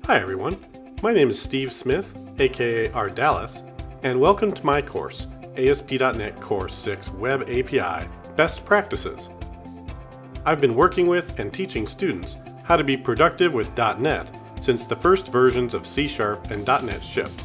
Hi everyone, my name is Steve Smith, aka Ardalis, and welcome to my course, ASP.NET Core 6 Web API Best Practices. I've been working with and teaching students how to be productive with .NET since the first versions of C# and .NET shipped,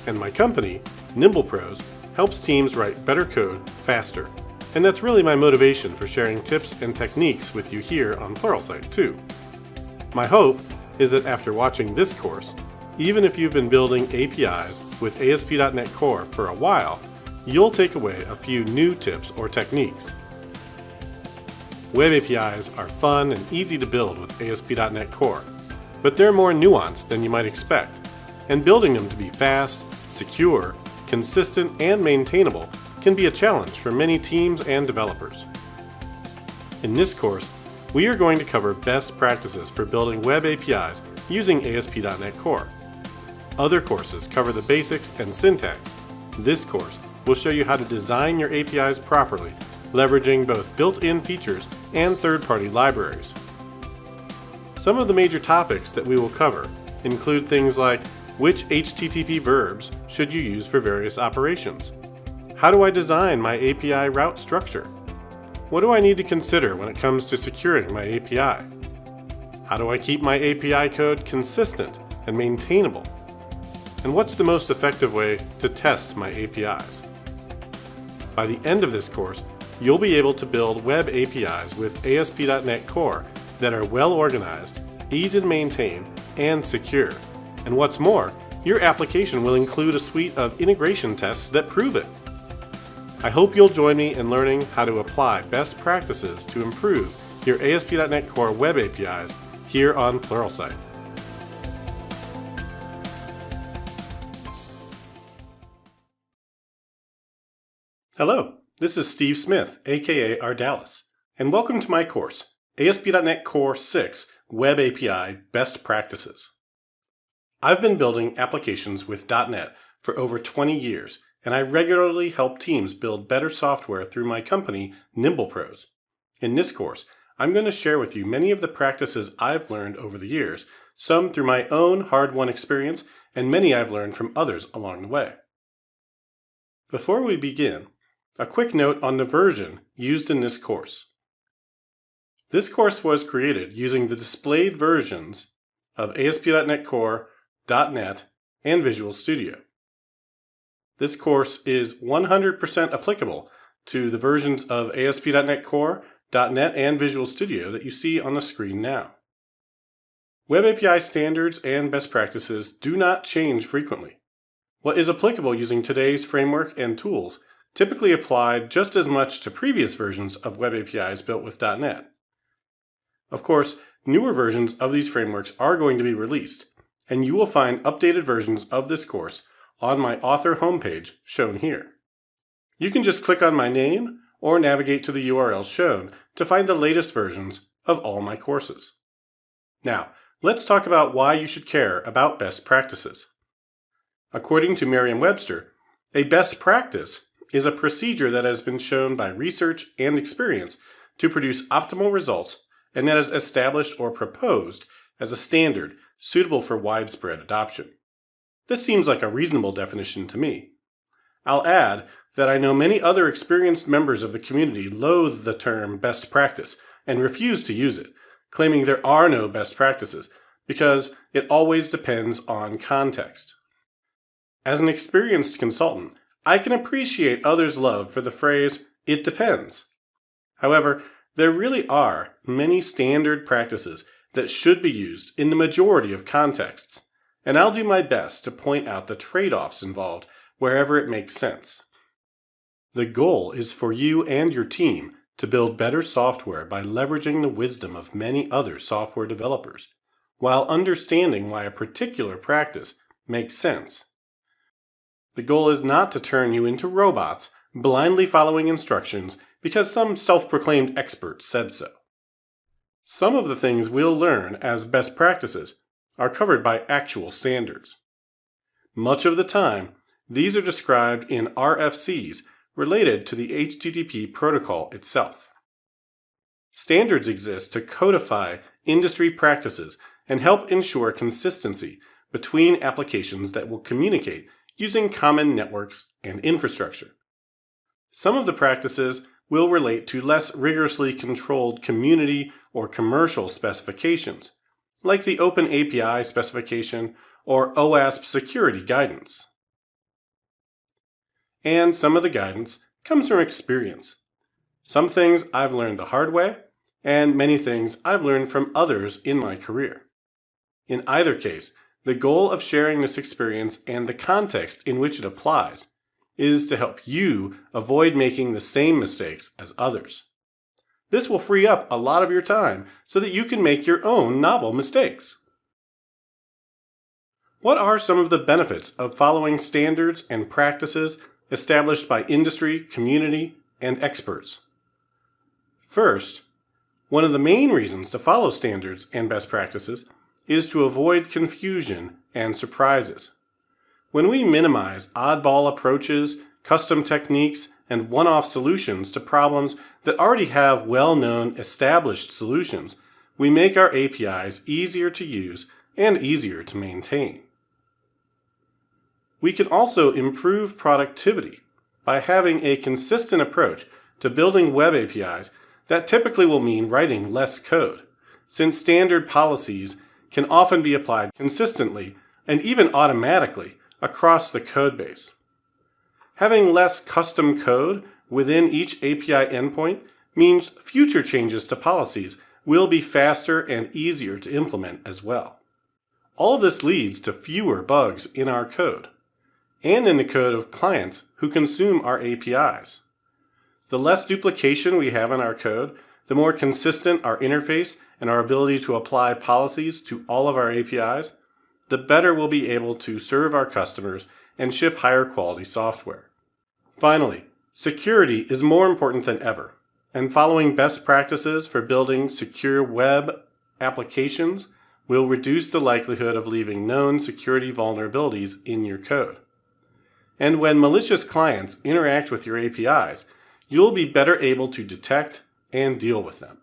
and my company, NimblePros, helps teams write better code faster, and that's really my motivation for sharing tips and techniques with you here on Pluralsight too. My hope is that after watching this course, even if you've been building APIs with ASP.NET Core for a while, you'll take away a few new tips or techniques. Web APIs are fun and easy to build with ASP.NET Core, but they're more nuanced than you might expect, and building them to be fast, secure, consistent, and maintainable can be a challenge for many teams and developers. In this course, we are going to cover best practices for building web APIs using ASP.NET Core. Other courses cover the basics and syntax. This course will show you how to design your APIs properly, leveraging both built-in features and third-party libraries. Some of the major topics that we will cover include things like which HTTP verbs should you use for various operations? How do I design my API route structure? What do I need to consider when it comes to securing my API? How do I keep my API code consistent and maintainable? And what's the most effective way to test my APIs? By the end of this course, you'll be able to build web APIs with ASP.NET Core that are well organized, easy to maintain, and secure. And what's more, your application will include a suite of integration tests that prove it. I hope you'll join me in learning how to apply best practices to improve your ASP.NET Core web APIs here on Pluralsight. Hello, this is Steve Smith, aka Ardalis, and welcome to my course, ASP.NET Core 6 Web API Best Practices. I've been building applications with .NET for over 20 years, and I regularly help teams build better software through my company, NimblePros. In this course, I'm going to share with you many of the practices I've learned over the years, some through my own hard-won experience, and many I've learned from others along the way. Before we begin, a quick note on the version used in this course. This course was created using the displayed versions of ASP.NET Core, .NET, and Visual Studio. This course is 100% applicable to the versions of ASP.NET Core, .NET, and Visual Studio that you see on the screen now. Web API standards and best practices do not change frequently. What is applicable using today's framework and tools typically applied just as much to previous versions of web APIs built with .NET. Of course, newer versions of these frameworks are going to be released, and you will find updated versions of this course on my author homepage shown here. You can just click on my name or navigate to the URL shown to find the latest versions of all my courses. Now, let's talk about why you should care about best practices. According to Merriam-Webster, a best practice is a procedure that has been shown by research and experience to produce optimal results and that is established or proposed as a standard suitable for widespread adoption. This seems like a reasonable definition to me. I'll add that I know many other experienced members of the community loathe the term best practice and refuse to use it, claiming there are no best practices because it always depends on context. As an experienced consultant, I can appreciate others' love for the phrase, "it depends." However, there really are many standard practices that should be used in the majority of contexts, and I'll do my best to point out the trade-offs involved wherever it makes sense. The goal is for you and your team to build better software by leveraging the wisdom of many other software developers, while understanding why a particular practice makes sense. The goal is not to turn you into robots, blindly following instructions because some self-proclaimed expert said so. Some of the things we'll learn as best practices are covered by actual standards. Much of the time, these are described in RFCs related to the HTTP protocol itself. Standards exist to codify industry practices and help ensure consistency between applications that will communicate using common networks and infrastructure. Some of the practices will relate to less rigorously controlled community or commercial specifications, like the Open API specification or OWASP security guidance. And some of the guidance comes from experience. Some things I've learned the hard way, and many things I've learned from others in my career. In either case, the goal of sharing this experience and the context in which it applies is to help you avoid making the same mistakes as others. This will free up a lot of your time so that you can make your own novel mistakes. What are some of the benefits of following standards and practices established by industry, community, and experts? First, one of the main reasons to follow standards and best practices is to avoid confusion and surprises. When we minimize oddball approaches, custom techniques, and one-off solutions to problems that already have well-known established solutions, we make our APIs easier to use and easier to maintain. We can also improve productivity by having a consistent approach to building web APIs that typically will mean writing less code, since standard policies can often be applied consistently and even automatically across the codebase. Having less custom code within each API endpoint means future changes to policies will be faster and easier to implement as well. All of this leads to fewer bugs in our code, and in the code of clients who consume our APIs. The less duplication we have in our code, the more consistent our interface and our ability to apply policies to all of our APIs, the better we'll be able to serve our customers and ship higher quality software. Finally, security is more important than ever, and following best practices for building secure web applications will reduce the likelihood of leaving known security vulnerabilities in your code. And when malicious clients interact with your APIs, you'll be better able to detect and deal with them.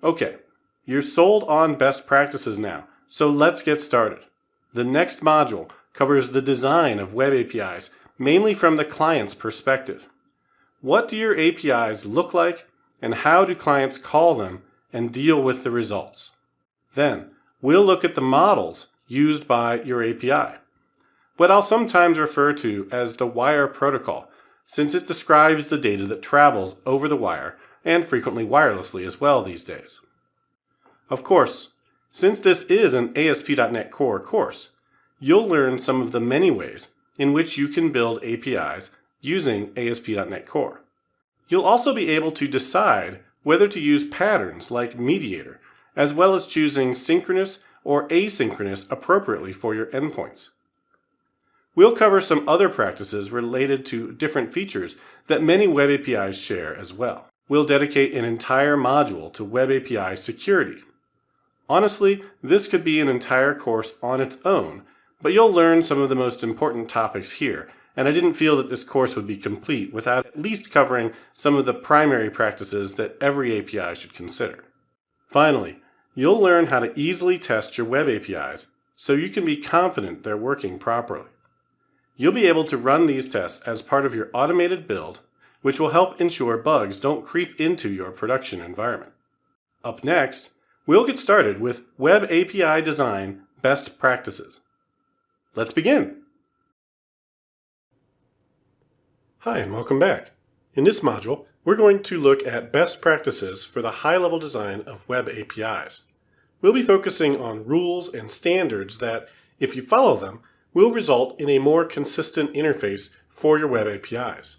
Okay, you're sold on best practices now, so let's get started. The next module covers the design of web APIs, mainly from the client's perspective. What do your APIs look like, and how do clients call them and deal with the results? Then, we'll look at the models used by your API, what I'll sometimes refer to as the wire protocol, since it describes the data that travels over the wire and frequently wirelessly as well these days. Of course, since this is an ASP.NET Core course, you'll learn some of the many ways in which you can build APIs using ASP.NET Core. You'll also be able to decide whether to use patterns like Mediator, as well as choosing synchronous or asynchronous appropriately for your endpoints. We'll cover some other practices related to different features that many web APIs share as well. We'll dedicate an entire module to web API security. Honestly, this could be an entire course on its own, but you'll learn some of the most important topics here, and I didn't feel that this course would be complete without at least covering some of the primary practices that every API should consider. Finally, you'll learn how to easily test your web APIs so you can be confident they're working properly. You'll be able to run these tests as part of your automated build, which will help ensure bugs don't creep into your production environment. Up next, we'll get started with Web API Design Best Practices. Let's begin. Hi, and welcome back. In this module, we're going to look at best practices for the high-level design of web APIs. We'll be focusing on rules and standards that, if you follow them, will result in a more consistent interface for your web APIs.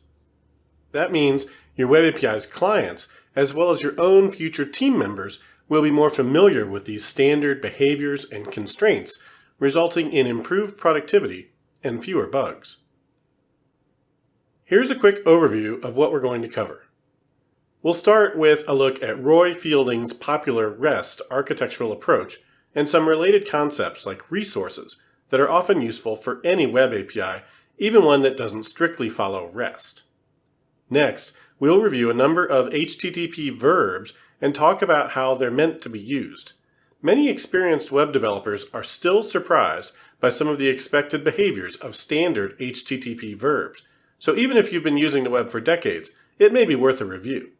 That means your web API's clients, as well as your own future team members, will be more familiar with these standard behaviors and constraints, resulting in improved productivity and fewer bugs. Here's a quick overview of what we're going to cover. We'll start with a look at Roy Fielding's popular REST architectural approach and some related concepts like resources that are often useful for any web API, even one that doesn't strictly follow REST. Next, we'll review a number of HTTP verbs and talk about how they're meant to be used. Many experienced web developers are still surprised by some of the expected behaviors of standard HTTP verbs, so even if you've been using the web for decades, it may be worth a review.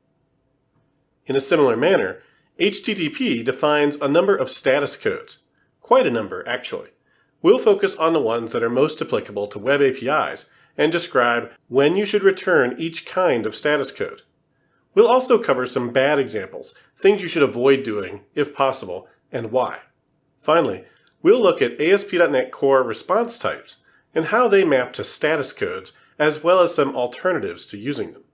In a similar manner, HTTP defines a number of status codes. Quite a number, actually. We'll focus on the ones that are most applicable to web APIs and describe when you should return each kind of status code. We'll also cover some bad examples, things you should avoid doing, if possible, and why. Finally, we'll look at ASP.NET Core response types and how they map to status codes, as well as some alternatives to using them.